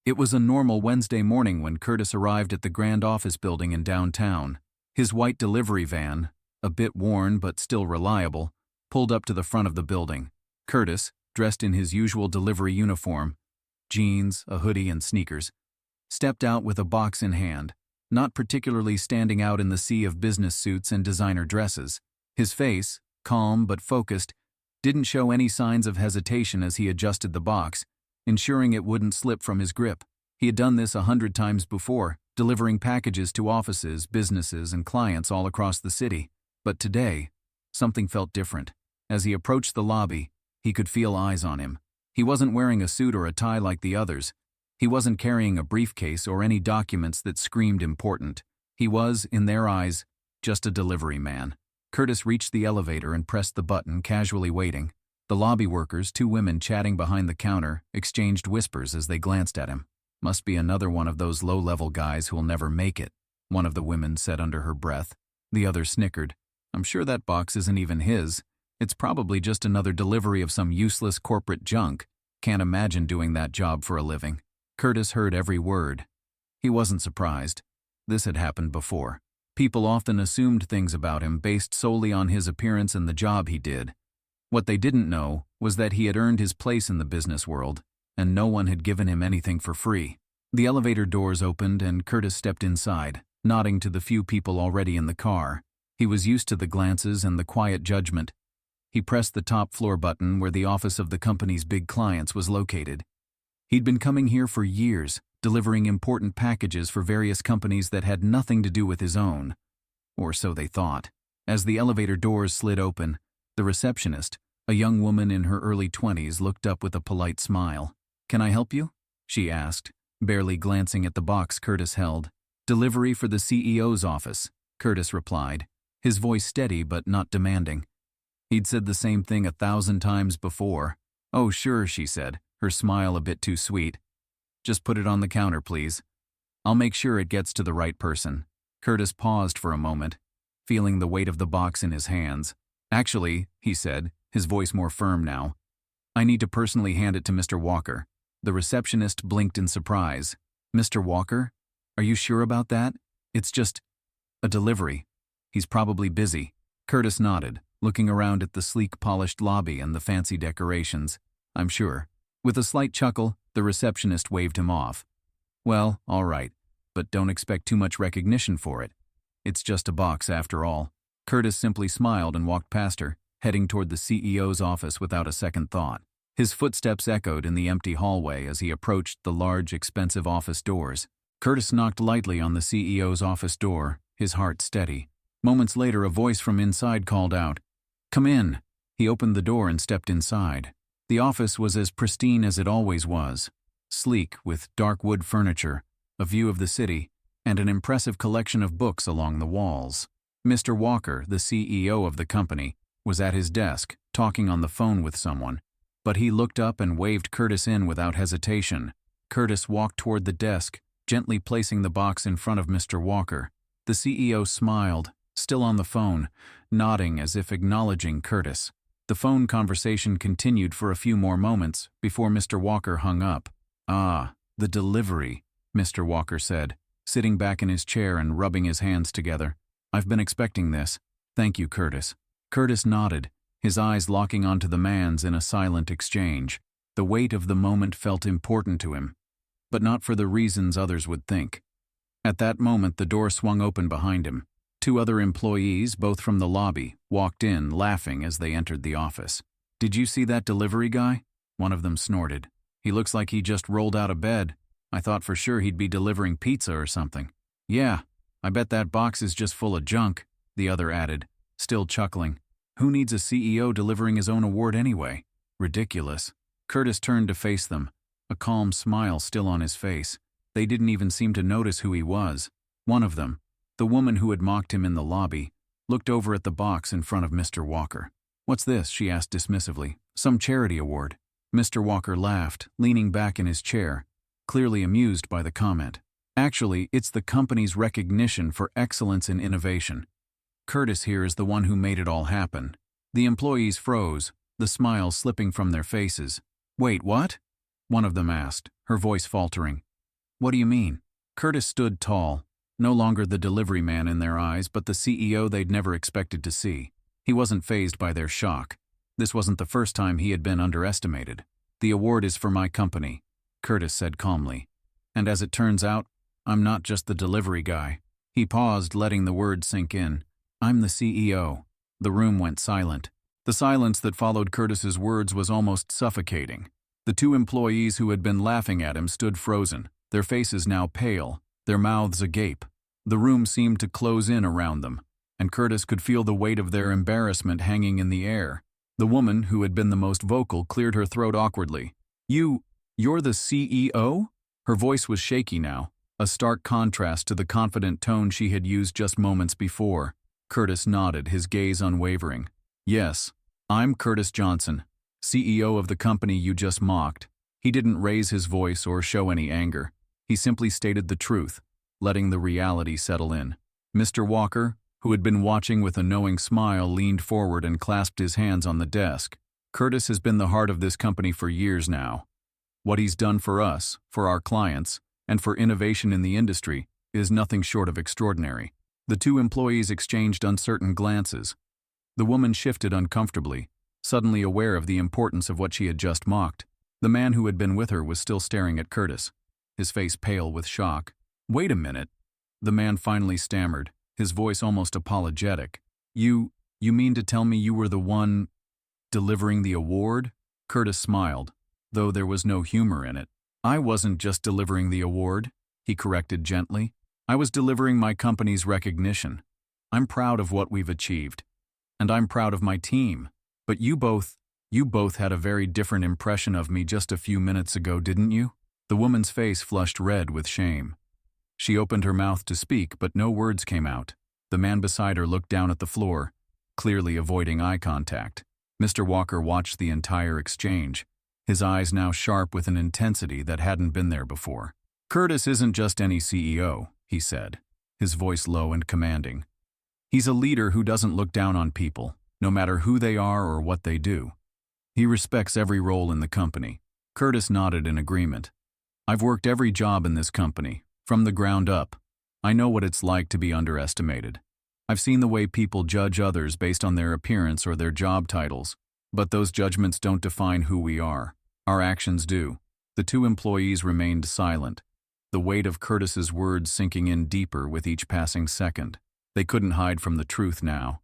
It was a normal Wednesday morning when Curtis arrived at the grand office building in downtown. His white delivery van, a bit worn but still reliable, pulled up to the front of the building. Curtis, dressed in his usual delivery uniform, jeans, a hoodie, and sneakers, stepped out with a box in hand, not particularly standing out in the sea of business suits and designer dresses. His face, calm but focused, didn't show any signs of hesitation as he adjusted the box, ensuring it wouldn't slip from his grip. He had done this 100 times before, delivering packages to offices, businesses, and clients all across the city. But today, something felt different. As he approached the lobby, he could feel eyes on him. He wasn't wearing a suit or a tie like the others. He wasn't carrying a briefcase or any documents that screamed important. He was, in their eyes, just a delivery man. Curtis reached the elevator and pressed the button, casually waiting. The lobby workers, two women chatting behind the counter, exchanged whispers as they glanced at him. "Must be another one of those low-level guys who'll never make it," one of the women said under her breath. The other snickered. "I'm sure that box isn't even his. It's probably just another delivery of some useless corporate junk. Can't imagine doing that job for a living." Curtis heard every word. He wasn't surprised. This had happened before. People often assumed things about him based solely on his appearance and the job he did. What they didn't know was that he had earned his place in the business world, and no one had given him anything for free. The elevator doors opened and Curtis stepped inside, nodding to the few people already in the car. He was used to the glances and the quiet judgment. He pressed the top floor button where the office of the company's big clients was located. He'd been coming here for years, delivering important packages for various companies that had nothing to do with his own. Or so they thought. As the elevator doors slid open, the receptionist, a young woman in her early 20s, looked up with a polite smile. "Can I help you?" she asked, barely glancing at the box Curtis held. "Delivery for the CEO's office," Curtis replied, his voice steady but not demanding. He'd said the same thing 1,000 times before. "Oh, sure," she said, her smile a bit too sweet. "Just put it on the counter, please. I'll make sure it gets to the right person." Curtis paused for a moment, feeling the weight of the box in his hands. "Actually," he said, his voice more firm now, "I need to personally hand it to Mr. Walker." The receptionist blinked in surprise. "Mr. Walker? Are you sure about that? It's just a delivery. He's probably busy." Curtis nodded, looking around at the sleek, polished lobby and the fancy decorations. "I'm sure." With a slight chuckle, the receptionist waved him off. "Well, all right, but don't expect too much recognition for it. It's just a box after all." Curtis simply smiled and walked past her, heading toward the CEO's office without a second thought. His footsteps echoed in the empty hallway as he approached the large, expensive office doors. Curtis knocked lightly on the CEO's office door, his heart steady. Moments later, a voice from inside called out, "Come in." He opened the door and stepped inside. The office was as pristine as it always was, sleek with dark wood furniture, a view of the city, and an impressive collection of books along the walls. Mr. Walker, the CEO of the company, was at his desk, talking on the phone with someone, but he looked up and waved Curtis in without hesitation. Curtis walked toward the desk, gently placing the box in front of Mr. Walker. The CEO smiled, still on the phone, nodding as if acknowledging Curtis. The phone conversation continued for a few more moments before Mr. Walker hung up. "Ah, the delivery," Mr. Walker said, sitting back in his chair and rubbing his hands together. "I've been expecting this. Thank you, Curtis." Curtis nodded, his eyes locking onto the man's in a silent exchange. The weight of the moment felt important to him, but not for the reasons others would think. At that moment, the door swung open behind him. Two other employees, both from the lobby, walked in, laughing as they entered the office. "Did you see that delivery guy?" One of them snorted. "He looks like he just rolled out of bed. I thought for sure he'd be delivering pizza or something." "Yeah, I bet that box is just full of junk," the other added, still chuckling. "Who needs a CEO delivering his own award anyway? Ridiculous." Curtis turned to face them, a calm smile still on his face. They didn't even seem to notice who he was. One of them, the woman who had mocked him in the lobby, looked over at the box in front of Mr. Walker. "What's this?" she asked dismissively. "Some charity award." Mr. Walker laughed, leaning back in his chair, clearly amused by the comment. "Actually, it's the company's recognition for excellence in innovation. Curtis here is the one who made it all happen." The employees froze, the smiles slipping from their faces. "Wait, what?" one of them asked, her voice faltering. What do you mean? Curtis stood tall, no longer the delivery man in their eyes, but the CEO they'd never expected to see. He wasn't fazed by their shock. This wasn't the first time he had been underestimated. The award is for my company, Curtis said calmly. And as it turns out, I'm not just the delivery guy. He paused, letting the words sink in. I'm the CEO. The room went silent. The silence that followed Curtis's words was almost suffocating. The two employees who had been laughing at him stood frozen, their faces now pale, their mouths agape. The room seemed to close in around them, and Curtis could feel the weight of their embarrassment hanging in the air. The woman, who had been the most vocal, cleared her throat awkwardly. You're the CEO? Her voice was shaky now, a stark contrast to the confident tone she had used just moments before. Curtis nodded, his gaze unwavering. Yes, I'm Curtis Johnson, CEO of the company you just mocked. He didn't raise his voice or show any anger. He simply stated the truth, letting the reality settle in. Mr. Walker, who had been watching with a knowing smile, leaned forward and clasped his hands on the desk. Curtis has been the heart of this company for years now. What he's done for us, for our clients, and for innovation in the industry is nothing short of extraordinary. The two employees exchanged uncertain glances. The woman shifted uncomfortably, suddenly aware of the importance of what she had just mocked. The man who had been with her was still staring at Curtis, his face pale with shock. Wait a minute, the man finally stammered, his voice almost apologetic. You mean to tell me you were the one delivering the award? Curtis smiled, though there was no humor in it. I wasn't just delivering the award, he corrected gently. I was delivering my company's recognition. I'm proud of what we've achieved. And I'm proud of my team. But you both had a very different impression of me just a few minutes ago, didn't you? The woman's face flushed red with shame. She opened her mouth to speak, but no words came out. The man beside her looked down at the floor, clearly avoiding eye contact. Mr. Walker watched the entire exchange, his eyes now sharp with an intensity that hadn't been there before. Curtis isn't just any CEO, he said, his voice low and commanding. He's a leader who doesn't look down on people, no matter who they are or what they do. He respects every role in the company. Curtis nodded in agreement. I've worked every job in this company, from the ground up. I know what it's like to be underestimated. I've seen the way people judge others based on their appearance or their job titles, but those judgments don't define who we are. Our actions do. The two employees remained silent, the weight of Curtis's words sinking in deeper with each passing second. They couldn't hide from the truth now.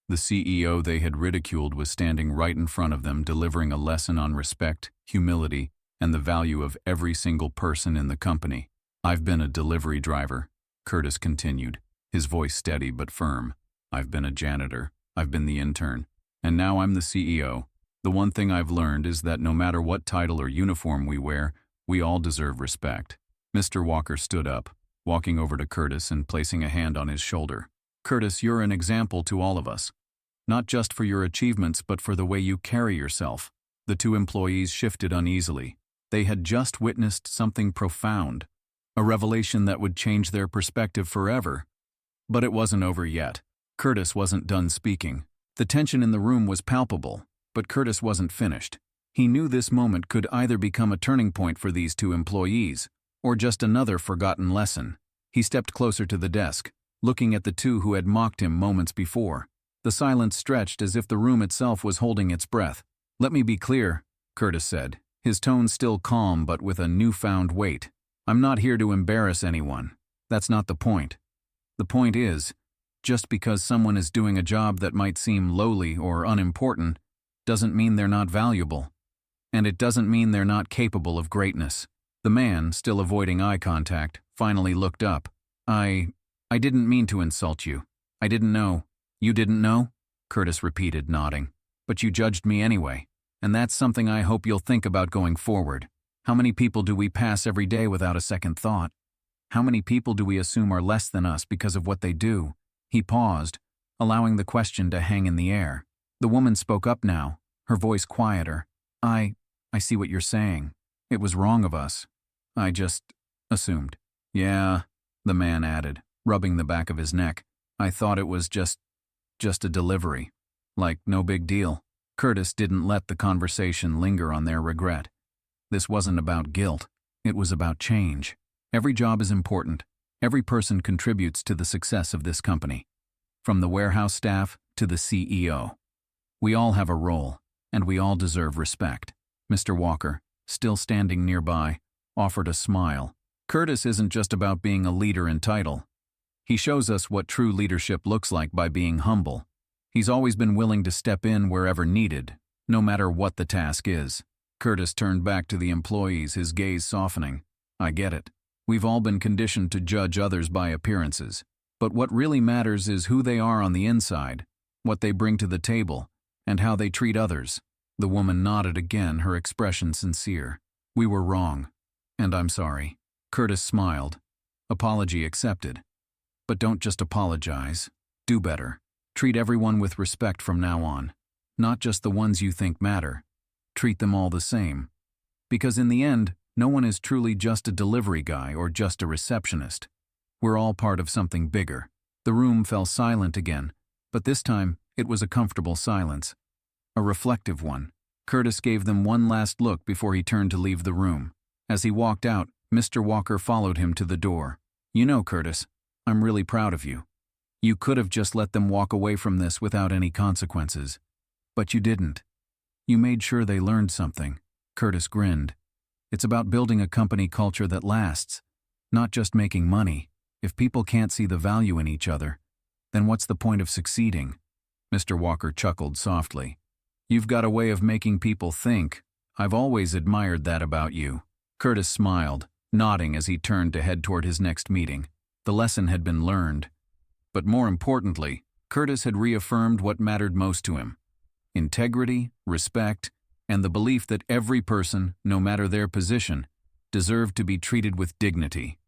The CEO they had ridiculed was standing right in front of them, delivering a lesson on respect, humility, and the value of every single person in the company. I've been a delivery driver, Curtis continued, his voice steady but firm. I've been a janitor. I've been the intern. And now I'm the CEO. The one thing I've learned is that no matter what title or uniform we wear, we all deserve respect. Mr. Walker stood up, walking over to Curtis and placing a hand on his shoulder. Curtis, you're an example to all of us. Not just for your achievements, but for the way you carry yourself. The two employees shifted uneasily. They had just witnessed something profound, a revelation that would change their perspective forever. But it wasn't over yet. Curtis wasn't done speaking. The tension in the room was palpable, but Curtis wasn't finished. He knew this moment could either become a turning point for these two employees, or just another forgotten lesson. He stepped closer to the desk, looking at the two who had mocked him moments before. The silence stretched as if the room itself was holding its breath. Let me be clear, Curtis said, his tone still calm but with a newfound weight. I'm not here to embarrass anyone. That's not the point. The point is, just because someone is doing a job that might seem lowly or unimportant, doesn't mean they're not valuable. And it doesn't mean they're not capable of greatness. The man, still avoiding eye contact, finally looked up. I didn't mean to insult you. I didn't know. You didn't know? Curtis repeated, nodding. But you judged me anyway. And that's something I hope you'll think about going forward. How many people do we pass every day without a second thought? How many people do we assume are less than us because of what they do? He paused, allowing the question to hang in the air. The woman spoke up now, her voice quieter. I see what you're saying. It was wrong of us. I just assumed. Yeah, the man added, rubbing the back of his neck. I thought it was just a delivery. Like, no big deal. Curtis didn't let the conversation linger on their regret. This wasn't about guilt. It was about change. Every job is important. Every person contributes to the success of this company. From the warehouse staff to the CEO. We all have a role, and we all deserve respect. Mr. Walker, still standing nearby, offered a smile. Curtis isn't just about being a leader in title. He shows us what true leadership looks like by being humble. He's always been willing to step in wherever needed, no matter what the task is. Curtis turned back to the employees, his gaze softening. I get it. We've all been conditioned to judge others by appearances. But what really matters is who they are on the inside, what they bring to the table, and how they treat others. The woman nodded again, her expression sincere. We were wrong. And I'm sorry. Curtis smiled. Apology accepted. But don't just apologize. Do better. Treat everyone with respect from now on. Not just the ones you think matter. Treat them all the same. Because in the end, no one is truly just a delivery guy or just a receptionist. We're all part of something bigger. The room fell silent again, but this time it was a comfortable silence. A reflective one. Curtis gave them one last look before he turned to leave the room. As he walked out, Mr. Walker followed him to the door. You know, Curtis, I'm really proud of you. You could have just let them walk away from this without any consequences. But you didn't. You made sure they learned something. Curtis grinned. It's about building a company culture that lasts, not just making money. If people can't see the value in each other, then what's the point of succeeding? Mr. Walker chuckled softly. You've got a way of making people think. I've always admired that about you. Curtis smiled, nodding as he turned to head toward his next meeting. The lesson had been learned. But more importantly, Curtis had reaffirmed what mattered most to him. Integrity, respect, and the belief that every person, no matter their position, deserved to be treated with dignity.